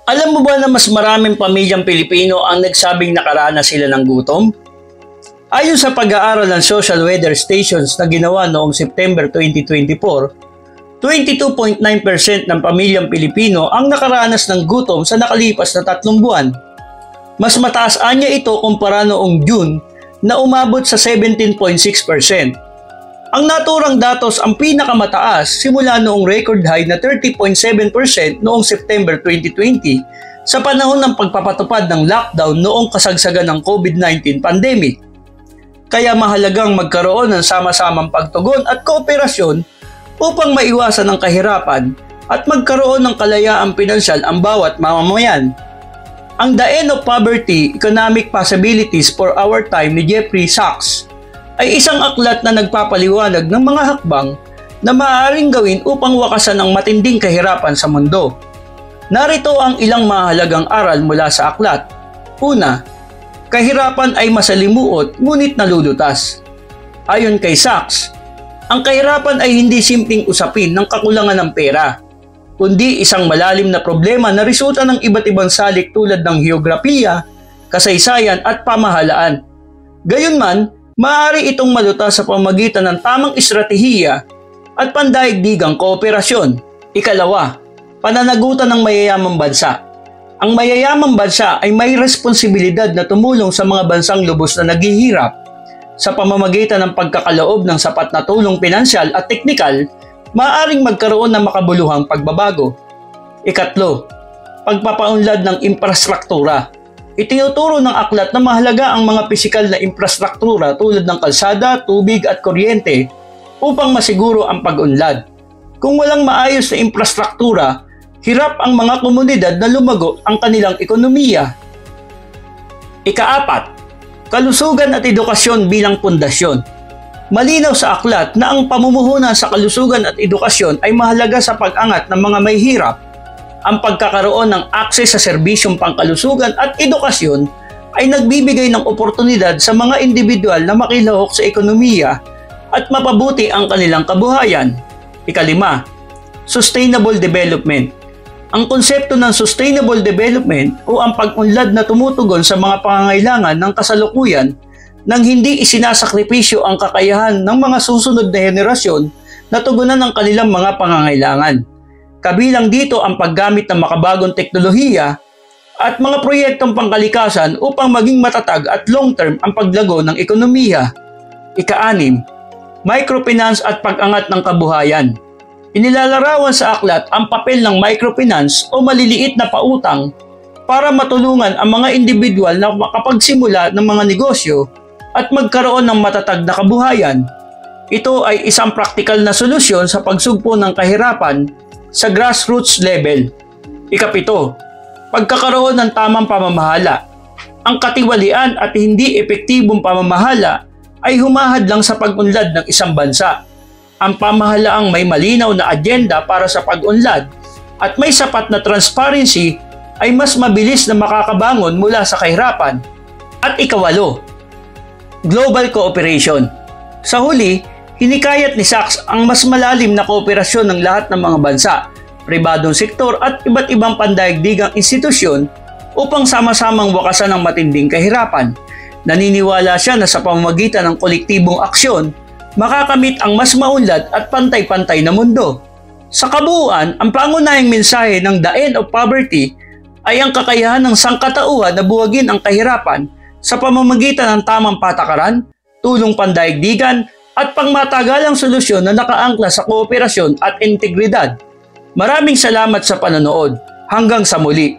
Alam mo ba na mas maraming pamilyang Pilipino ang nagsabing nakaranas sila ng gutom? Ayon sa pag-aaral ng Social Weather Stations na ginawa noong September 2024, 22.9% ng pamilyang Pilipino ang nakaranas ng gutom sa nakalipas na 3 buwan. Mas mataas anya ito kumpara noong June na umabot sa 17.6%. Ang naturang datos ang pinakamataas simula noong record high na 30.7% noong September 2020 sa panahon ng pagpapatupad ng lockdown noong kasagsagan ng COVID-19 pandemic. Kaya mahalagang magkaroon ng sama-samang pagtugon at kooperasyon upang maiwasan ang kahirapan at magkaroon ng kalayaang pinansyal ang bawat mamamayan. Ang The End of Poverty, Economic Possibilities for Our Time ni Jeffrey Sachs ay isang aklat na nagpapaliwanag ng mga hakbang na maaaring gawin upang wakasan ang matinding kahirapan sa mundo. Narito ang ilang mahalagang aral mula sa aklat. Una, kahirapan ay masalimuot ngunit nalulutas. Ayon kay Sachs, ang kahirapan ay hindi simpleng usapin ng kakulangan ng pera, kundi isang malalim na problema na resulta ng iba't ibang salik tulad ng heograpiya, kasaysayan at pamahalaan. Gayunman, maaari itong malutas sa pamamagitan ng tamang estratehiya at pandaigdigang kooperasyon. Ikalawa, pananagutan ng mayayamang bansa. Ang mayayamang bansa ay may responsibilidad na tumulong sa mga bansang lubos na naghihirap. Sa pamamagitan ng pagkakaloob ng sapat na tulong pinansyal at teknikal, maaaring magkaroon ng makabuluhang pagbabago. Ikatlo, pagpapaunlad ng infrastruktura. Itinuturo ng aklat na mahalaga ang mga pisikal na infrastruktura tulad ng kalsada, tubig at kuryente upang masiguro ang pag-unlad. Kung walang maayos na infrastruktura, hirap ang mga komunidad na lumago ang kanilang ekonomiya. Ikaapat, kalusugan at edukasyon bilang pundasyon. Malinaw sa aklat na ang pamumuhunan sa kalusugan at edukasyon ay mahalaga sa pag-angat ng mga may hirap. Ang pagkakaroon ng akses sa serbisyong pangkalusugan at edukasyon ay nagbibigay ng oportunidad sa mga individual na makilahok sa ekonomiya at mapabuti ang kanilang kabuhayan. Ikalima, sustainable development. Ang konsepto ng sustainable development o ang pag-unlad na tumutugon sa mga pangangailangan ng kasalukuyan nang hindi isinasakripisyo ang kakayahan ng mga susunod na henerasyon na tugunan ng kanilang mga pangangailangan. Kabilang dito ang paggamit ng makabagong teknolohiya at mga proyektong pangkalikasan upang maging matatag at long-term ang paglago ng ekonomiya. Ika-6, microfinance at pag-angat ng kabuhayan. Inilalarawan sa aklat ang papel ng microfinance o maliliit na pautang para matulungan ang mga individual na makapagsimula ng mga negosyo at magkaroon ng matatag na kabuhayan. Ito ay isang praktikal na solusyon sa pagsugpo ng kahirapan sa grassroots level. Ikapito, pagkakaroon ng tamang pamamahala. Ang katiwalian at hindi epektibong pamamahala ay humahadlang sa pag-unlad ng isang bansa. Ang pamahalaang may malinaw na agenda para sa pag-unlad at may sapat na transparency ay mas mabilis na makakabangon mula sa kahirapan. At ikawalo, global cooperation. Sa huli, hinikayat ni Sachs ang mas malalim na kooperasyon ng lahat ng mga bansa, pribadong sektor at iba't ibang pandaigdigang institusyon upang sama-samang wakasan ang matinding kahirapan. Naniniwala siya na sa pamamagitan ng kolektibong aksyon, makakamit ang mas maunlad at pantay-pantay na mundo. Sa kabuuan, ang pangunahing mensahe ng The End of Poverty ay ang kakayahan ng sangkatauhan na buwagin ang kahirapan sa pamamagitan ng tamang patakaran, tulong pandaigdigan, at pangmatagalang solusyon na nakaangkla sa kooperasyon at integridad. Maraming salamat sa panonood. Hanggang sa muli.